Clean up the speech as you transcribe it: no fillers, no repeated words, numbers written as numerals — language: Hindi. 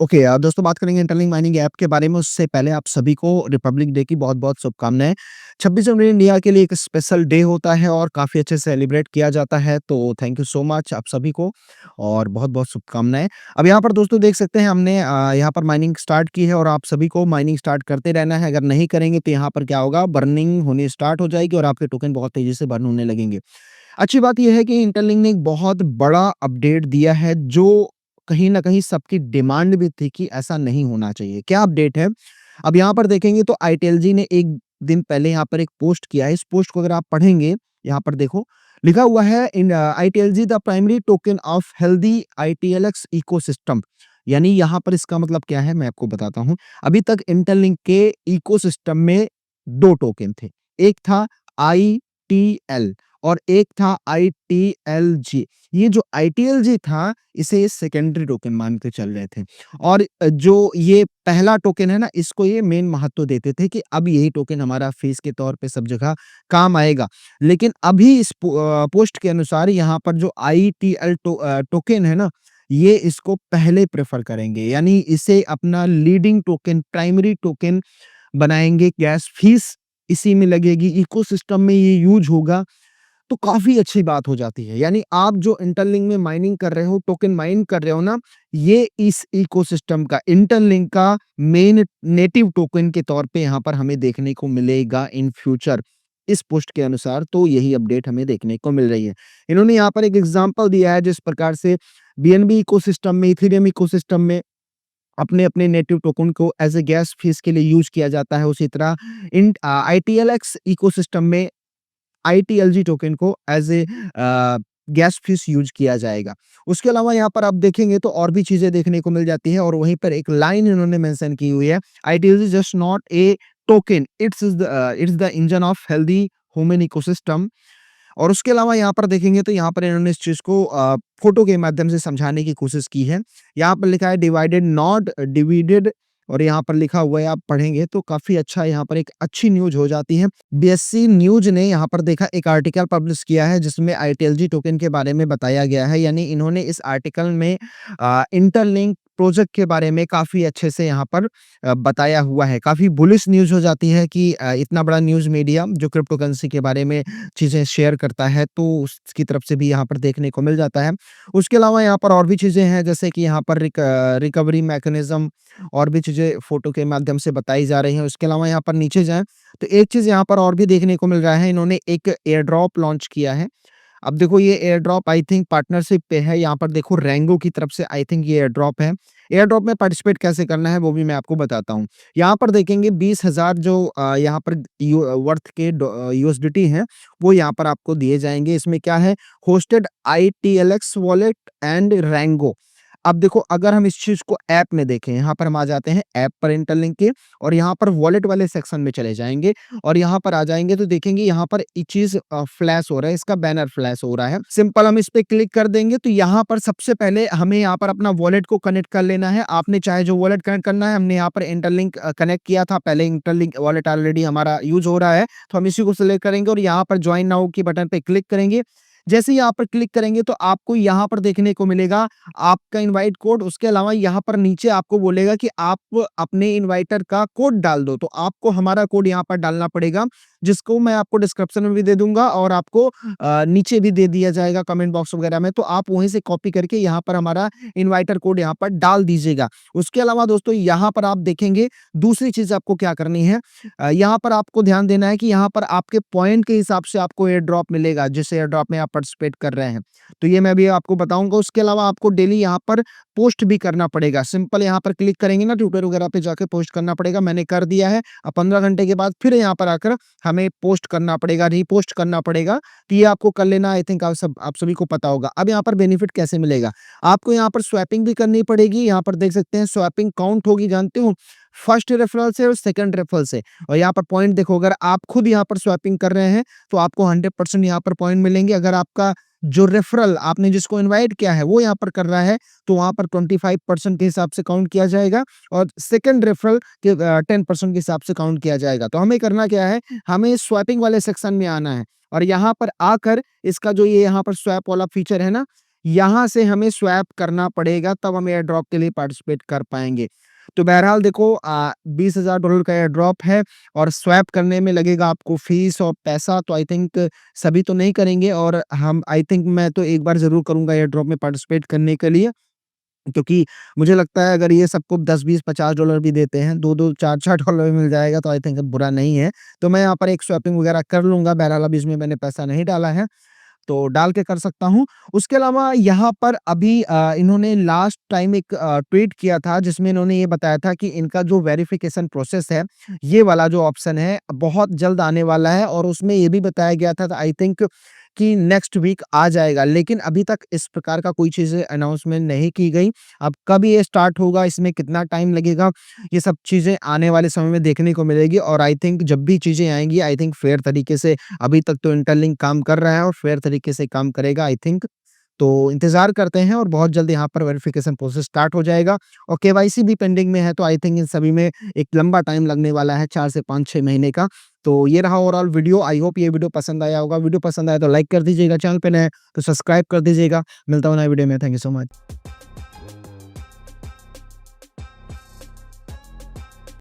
ओके दोस्तों बात करेंगे इंटरलिंक माइनिंग ऐप के बारे में उससे पहले आप सभी को रिपब्लिक डे की बहुत-बहुत शुभकामनाएँ। 26 जनवरी इंडिया के लिए एक स्पेशल डे होता है और काफ़ी अच्छे से सेलिब्रेट किया जाता है, तो थैंक यू सो मच आप सभी को और बहुत-बहुत शुभकामनाएँ। अब यहाँ पर दोस्तों देख सकते हैं हमने यहाँ पर माइनिंग स्टार्ट की है और आप सभी को माइनिंग स्टार्ट करते रहना है, अगर नहीं करेंगे तो यहाँ पर क्या होगा बर्निंग होनी स्टार्ट हो जाएगी और आपके टोकन बहुत तेज़ी से बर्न होने लगेंगे। अच्छी बात ये है कि इंटरलिंक ने एक बहुत बड़ा अपडेट दिया है जो कहीं न कहीं सबकी डिमांड भी थी कि ऐसा नहीं होना चाहिए। क्या अपडेट है? अब यहाँ पर देखेंगे तो आईटीएलजी ने 1 दिन पहले यहाँ पर एक पोस्ट किया है। इस पोस्ट को अगर आप पढ़ेंगे, यहाँ पर देखो लिखा हुआ है in ITLG the primary token of healthy ITLX ecosystem. यानी यहाँ पर इसका मतलब क्या है मैं आपको बताता हूँ। अभी तक इंटरलिंक के इकोसिस्टम में 2 टोकन थे। एक था आईटीएल और एक था आईटीएलजी। ये जो आईटीएलजी था, इसे सेकेंडरी टोकन मान के चल रहे थे और जो ये पहला टोकन है ना, इसको ये मेन महत्व देते थे कि अब यही टोकन हमारा फीस के तौर पे सब जगह काम आएगा। लेकिन अभी इस पोस्ट के अनुसार यहाँ पर जो आईटीएल टोकन है ना, ये इसको पहले प्रेफ़र करेंगे, यानी इसे अपना लीडिंग टोकन, प्राइमरी टोकन बनाएँगे, गैस फीस इसी में लगेगी, इकोसिस्टम में ये यूज़ होगा। तो काफ़ी अच्छी बात हो जाती है। यानी आप जो इंटरलिंक में माइनिंग कर रहे हो, टोकन माइन कर रहे हो ना, ये इस इकोसिस्टम का, इंटरलिंक का मेन नेटिव टोकन के तौर पे यहाँ पर हमें देखने को मिलेगा इन फ्यूचर। इस पोस्ट के अनुसार तो यही अपडेट हमें देखने को मिल रही है। इन्होंने यहाँ पर एक एग्ज़ाम्पल दिया है जिस प्रकार से बीएनबी इकोसिस्टम में, इथेरियम इकोसिस्टम में अपने-अपने नेटिव टोकन को एज़ अ गैस फीस के लिए यूज़ किया जाता है, उसी तरह आईटीएलएक्स इकोसिस्टम में आईटीएलजी टोकन को as a gas fees use किया जाएगा। उसके अलावा यहाँ पर आप देखेंगे तो और भी चीज़ें देखने को मिल जाती है और वहीं पर एक लाइन इन्होंने मेंशन की हुई है, ITLG just not a token, it's the engine of healthy human ecosystem. और उसके अलावा यहाँ पर देखेंगे तो यहाँ पर इन्होंने इस चीज़ को फ़ोटो के माध्यम से समझाने की कोशिश की है। यहाँ पर लिखा है डिवाइडेड नॉट डिविडेड और यहाँ पर लिखा हुआ है आप पढ़ेंगे तो काफ़ी अच्छा यहाँ पर एक अच्छी न्यूज़ हो जाती है। बीएससी न्यूज़ ने यहाँ पर देखा एक आर्टिकल पब्लिश किया है जिसमें आईटीएलजी टोकन के बारे में बताया गया है। यानी इन्होंने इस आर्टिकल में इंटरलिंक प्रोजेक्ट के बारे में काफ़ी अच्छे से यहाँ पर बताया हुआ है। काफ़ी बुलिश न्यूज़ हो जाती है कि इतना बड़ा न्यूज़ मीडिया जो क्रिप्टो करेंसी के बारे में चीज़ें शेयर करता है, तो उसकी तरफ से भी यहाँ पर देखने को मिल जाता है। उसके अलावा यहाँ पर और भी चीज़ें हैं, जैसे कि यहाँ पर रिकवरी मैकेनिज़्म और भी चीज़ें फ़ोटो के माध्यम से बताई जा रही हैं। उसके अलावा यहाँ पर नीचे जाएँ, तो एक चीज़ यहाँ पर और भी देखने को मिल रहा है, इन्होंने एक एयर ड्रॉप लॉन्च किया है। अब देखो ये air drop I think partnership पे है, यहाँ पर देखो रैंगो की तरफ से आई थिंक ये एयर ड्रॉप है। एयर ड्रॉप में पार्टिसिपेट कैसे करना है वो भी मैं आपको बताता हूँ। यहाँ पर देखेंगे 20,000 जो यहाँ पर वर्थ के यूएसडीटी हैं, वो यहाँ पर आपको दिए जाएँगे। इसमें क्या है होस्टेड आईटीएलएक्स वॉलेट एंड रैंगो। अब देखो अगर हम इस चीज़ को ऐप में देखें, यहाँ पर हम आ जाते हैं ऐप पर इंटरलिंक के और यहाँ पर वॉलेट वाले सेक्शन में चले जाएँगे और यहाँ पर आ जाएँगे तो देखेंगे यहाँ पर ये चीज़ फ्लैश हो रहा है, इसका बैनर फ्लैश हो रहा है। सिंपल हम इस पे क्लिक कर देंगे तो यहाँ पर सबसे पहले हमें यहाँ पर अपना वॉलेट को कनेक्ट कर लेना है। आपने चाहे जो वॉलेट कनेक्ट करना है, हमने यहाँ पर इंटरलिंक कनेक्ट किया था, पहले इंटरलिंक वॉलेट ऑलरेडी हमारा यूज़ हो रहा है, तो हम इसी को सिलेक्ट करेंगे और यहाँ पर जॉइन नाउ के बटन पे क्लिक करेंगे। जैसे ही यहाँ पर क्लिक करेंगे तो आपको यहाँ पर देखने को मिलेगा आपका इनवाइट कोड, उसके अलावा यहाँ पर नीचे आपको बोलेगा कि आप अपने इनवाइटर का कोड डाल दो, तो आपको हमारा कोड यहाँ पर डालना पड़ेगा, जिसको मैं आपको डिस्क्रिप्शन में भी दे दूँगा और आपको नीचे भी दे दिया जाएगा कमेंट बॉक्स वगैरह में, तो आप वहीं से कॉपी करके यहाँ पर हमारा इनवाइटर कोड यहाँ पर डाल दीजिएगा। उसके अलावा दोस्तों यहाँ पर आप देखेंगे दूसरी चीज़ आपको क्या करनी है, यहाँ पर आपको ध्यान देना है कि यहाँ पर आपके पॉइंट के हिसाब से आपको एयर ड्रॉप मिलेगा, जिस एयर ड्रॉप में आप पार्टिसिपेट कर रहे हैं। तो ये मैं अभी आपको बताऊँगा, उसके अलावा आपको डेली यहाँ पर पोस्ट भी करना पड़ेगा। सिंपल यहाँ पर क्लिक करेंगे ना ट्विटर वगैरह पे जाके पोस्ट करना पड़ेगा, मैंने कर दिया है। अब 15 घंटे के बाद फिर यहाँ पर आकर हमें पोस्ट करना पड़ेगा, रीपोस्ट करना पड़ेगा, तो ये आपको कर लेना आई थिंक आप सभी को पता होगा। अब यहाँ पर बेनिफिट कैसे मिलेगा? आपको यहाँ पर स्वैपिंग भी करनी पड़ेगी, यहाँ पर देख सकते हैं स्वैपिंग काउंट होगी जानते हो? फर्स्ट रेफरल से और सेकंड रेफरल से और यहाँ पर पॉइंट देखो अगर आप खुद यहाँ पर स्वैपिंग कर रहे हैं, तो आपको 100% यहाँ पर पॉइंट मिलेंगे। अगर आपका जो रेफरल आपने जिसको इनवाइट किया है वो यहाँ पर कर रहा है, तो वहाँ पर 25% के हिसाब से काउंट किया जाएगा और सेकंड रेफरल के 10% के हिसाब से काउंट किया जाएगा। तो हमें करना क्या है, हमें स्वैपिंग वाले सेक्शन में आना है और यहाँ पर आकर इसका जो ये यहाँ पर स्वैप वाला फीचर है ना, यहाँ से हमें स्वैप करना पड़ेगा, तब हम एयर ड्रॉप के लिए पार्टिसिपेट कर पाएँगे। तो बहरहाल देखो $20,000 का एयर ड्रॉप है और स्वैप करने में लगेगा आपको फ़ीस और पैसा, तो आई थिंक सभी तो नहीं करेंगे और हम आई थिंक मैं तो एक बार ज़रूर करूँगा एयर ड्रॉप में पार्टिसिपेट करने के लिए। क्योंकि मुझे लगता है अगर ये सबको 10, 20, $50 भी देते हैं, 2-2, $4-4 में मिल जाएगा तो आई थिंक बुरा नहीं है। तो मैं यहाँ पर एक स्वैपिंग वगैरह कर लूँगा, बहरहाल अभी इसमें मैंने पैसा नहीं डाला है, तो डाल के कर सकता हूँ। उसके अलावा यहाँ पर अभी इन्होंने लास्ट टाइम एक ट्वीट किया था जिसमें इन्होंने ये बताया था कि इनका जो वेरिफ़िकेशन प्रोसेस है, ये वाला जो ऑप्शन है बहुत जल्द आने वाला है और उसमें ये भी बताया गया था आई थिंक कि नेक्स्ट वीक आ जाएगा। लेकिन अभी तक इस प्रकार का कोई चीज़ें अनाउंसमेंट नहीं की गई। अब कब ये स्टार्ट होगा, इसमें कितना टाइम लगेगा, ये सब चीज़ें आने वाले समय में देखने को मिलेगी और आई थिंक जब भी चीज़ें आएँगी आई थिंक फ़ेयर तरीके से अभी तक तो इंटरलिंक काम कर रहा है और फ़ेयर तरीके से काम करेगा आई थिंक। तो इंतज़ार करते हैं और बहुत जल्द यहाँ पर वेरिफ़िकेशन प्रोसेस स्टार्ट हो जाएगा और केवाईसी भी पेंडिंग में है, तो आई थिंक इन सभी में एक लंबा टाइम लगने वाला है 4 से 5-6 महीने का। तो ये रहा ओवरऑल वीडियो। आई होप ये वीडियो पसंद आया होगा। वीडियो पसंद आया तो लाइक कर दीजिएगा, चैनल पे नए हैं तो सब्सक्राइब कर दीजिएगा। मिलता हूँ नए वीडियो में। Thank you so much.